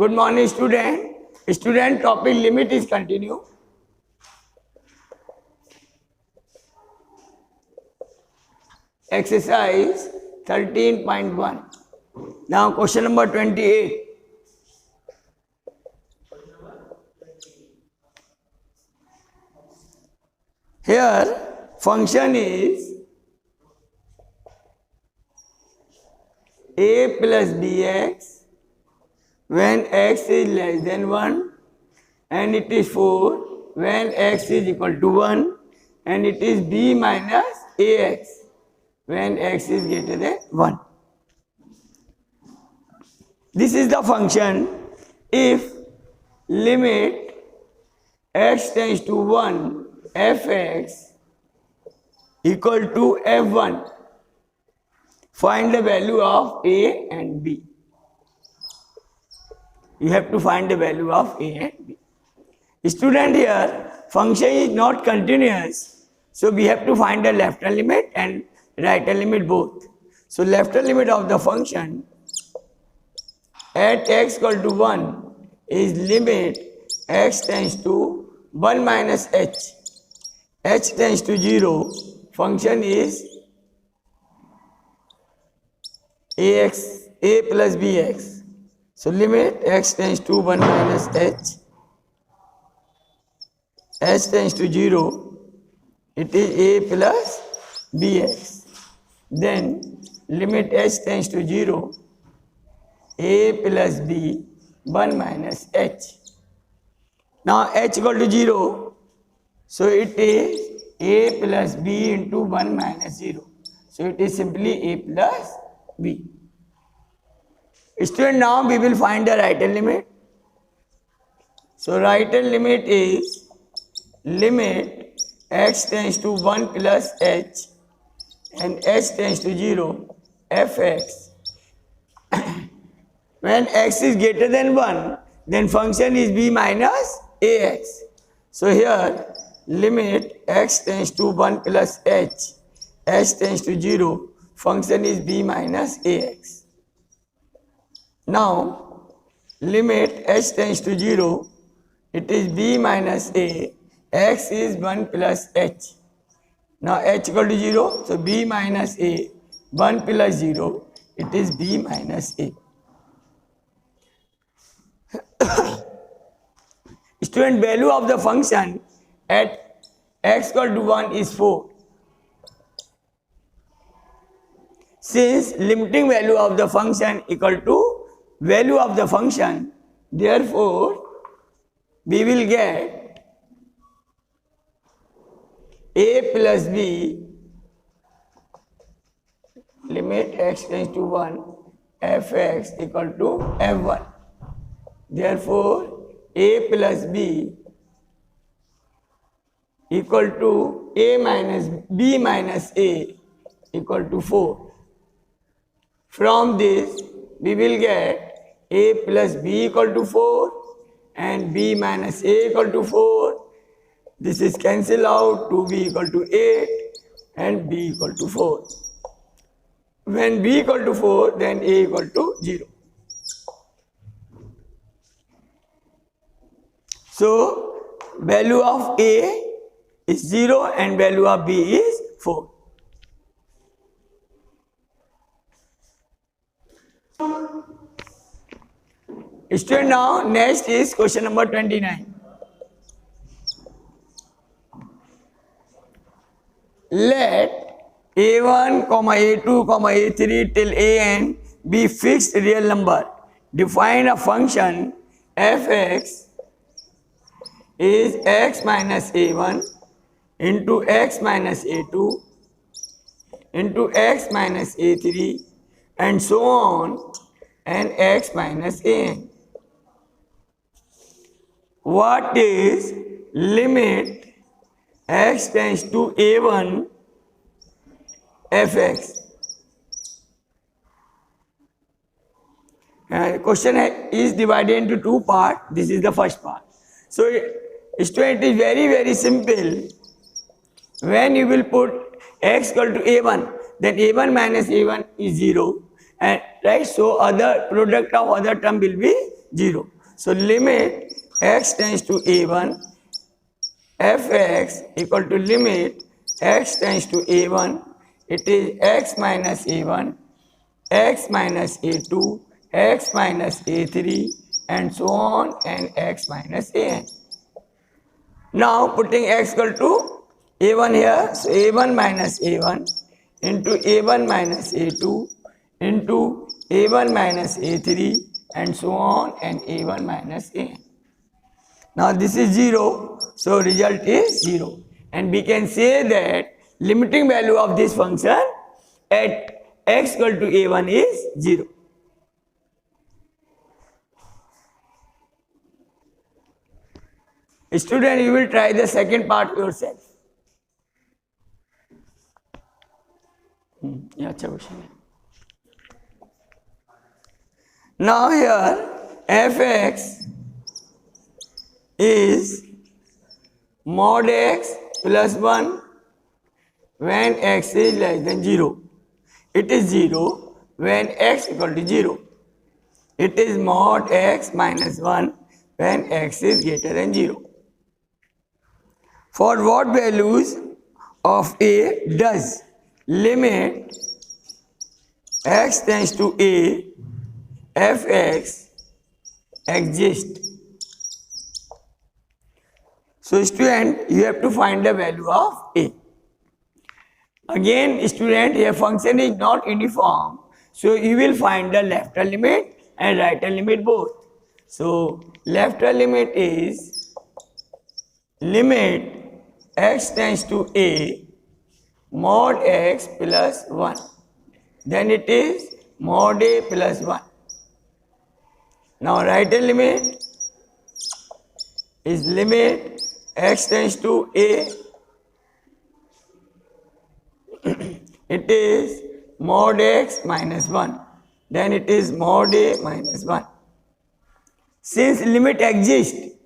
Good morning, student. Student, topic limit is continue. Exercise 13.1. Now question number 28. Here function is a plus bx when x is less than 1 and it is 4 when x is equal to 1 and it is b minus ax when x is greater than 1. This is the function if limit x tends to 1 fx equal to f1. Find the value of a and b. You have to find the value of a and b. Student, here function is not continuous, so we have to find the left hand limit and right hand limit both. So left hand limit of the function at x equal to 1 is limit x tends to 1 minus h. H tends to 0, function is a plus bx. So limit x tends to 1 minus h, h tends to 0, it is a plus bx. Then limit h tends to 0, a plus b, 1 minus h. Now h equal to 0, so it is a plus b into 1 minus 0. So it is simply a plus b. Student, now we will find the right hand limit. So right hand limit is limit x tends to 1 plus h and h tends to 0 fx. When x is greater than 1, then function is b minus ax. So here limit x tends to 1 plus h, h tends to 0, function is b minus ax. Now limit h tends to 0, it is b minus a, x is 1 plus h. Now h equal to 0, so b minus a, 1 plus 0, it is b minus a. Student, value of the function at x equal to 1 is 4. Since limiting value of the function equal to value of the function, therefore we will get a plus b limit x tends to 1 fx equal to f1. Therefore a plus b equal to a minus b minus a equal to 4. From this we will get a plus b equal to 4 and b minus a equal to 4. This is cancelled out, 2b equal to 8 and b equal to 4. When b equal to 4, then a equal to 0. So value of a is 0 and value of b is 4. Student, now next is question number 29. Let a1, a2, a3 till an be fixed real number. Define a function fx is x minus a1 into x minus a2 into x minus a3 and so on and x minus an. What is limit x tends to a1 fx? Question is divided into two parts. This is the first part. So student, it is very simple. When you will put x equal to a1, then a1 minus a1 is 0, and right, so other product of other term will be 0. So limit x tends to a1 fx equal to limit x tends to a1, it is x minus a1, x minus a2, x minus a3 and so on, and x minus an. Now putting x equal to a1 here, so a1 minus a1 into a1 minus a2 into a1 minus a3 and so on, and a1 minus an. Now this is 0, so result is 0, and we can say that limiting value of this function at x equal to a1 is 0. Student, you will try the second part yourself. अच्छा question है. Now here fx is mod x plus 1 when x is less than 0. It is 0 when x equal to 0. It is mod x minus 1 when x is greater than 0. For what values of a does limit x tends to a fx exist? So student, you have to find the value of a. Again student, your function is not uniform, so you will find the left limit and right limit both. So left limit is limit x tends to a mod x plus 1, then it is mod a plus 1. Now right limit is limit x tends to a, it is mod x minus 1, then it is mod a minus 1. Since limit exists,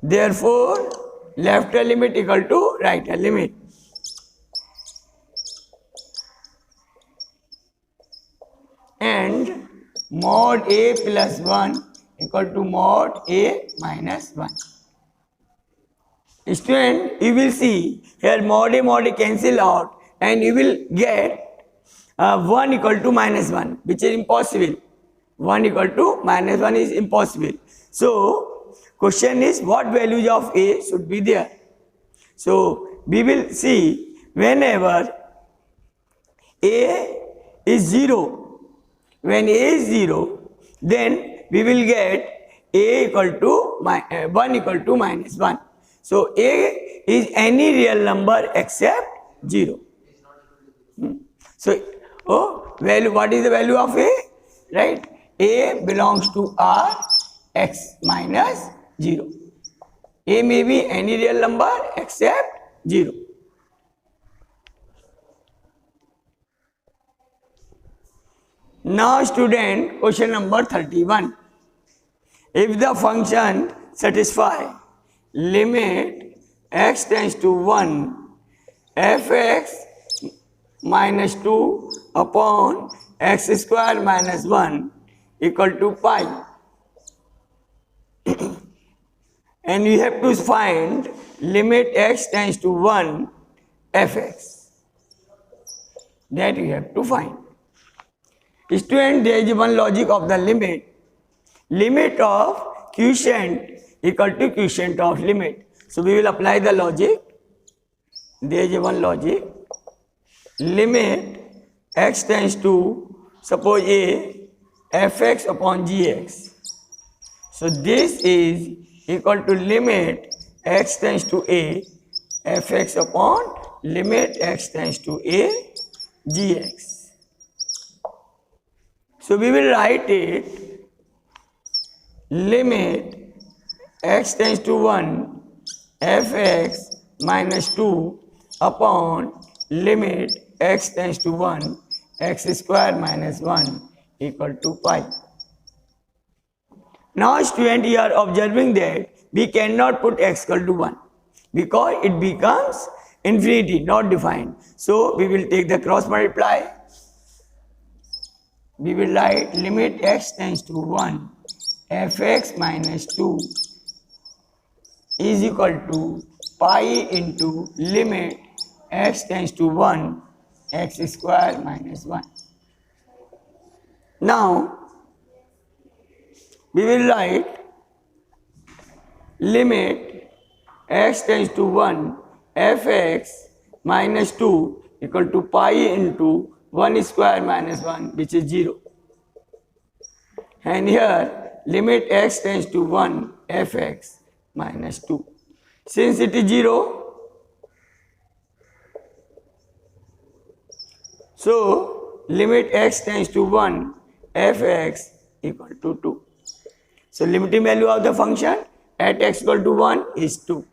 therefore left limit equal to right limit. And mod a plus 1 equal to mod a minus 1. Student, you will see here mod a cancel out and you will get 1 equal to minus 1, which is impossible. 1 equal to minus 1 is impossible. So question is what values of a should be there. So we will see whenever a is 0, when a is 0, then we will get a equal to 1 equal to minus 1. So a is any real number except 0. So value, what is the value of a? Right? A belongs to R x minus 0. A may be any real number except 0. Now student, question number 31. If the function satisfy limit x tends to 1 fx minus 2 upon x square minus 1 equal to pi, and you have to find limit x tends to 1 fx, that you have to find. Student, there is one logic of the limit. Limit of quotient equal to quotient of limit. So we will apply the logic. There is one logic. Limit x tends to, suppose a, fx upon gx. So this is equal to limit x tends to a, fx upon limit x tends to a, gx. So we will write it limit x tends to 1 fx minus 2 upon limit x tends to 1 x square minus 1 equal to pi. Now student, you are observing that we cannot put x equal to 1 because it becomes infinity, not defined. So we will take the cross multiply. We will write limit x tends to 1 fx minus 2 is equal to pi into limit x tends to 1 x square minus 1. Now we will write limit x tends to 1 fx minus 2 equal to pi into 1 square minus 1, which is 0. And here limit x tends to 1 fx minus 2. Since it is 0, so limit x tends to 1 fx equal to 2. So limiting value of the function at x equal to 1 is 2.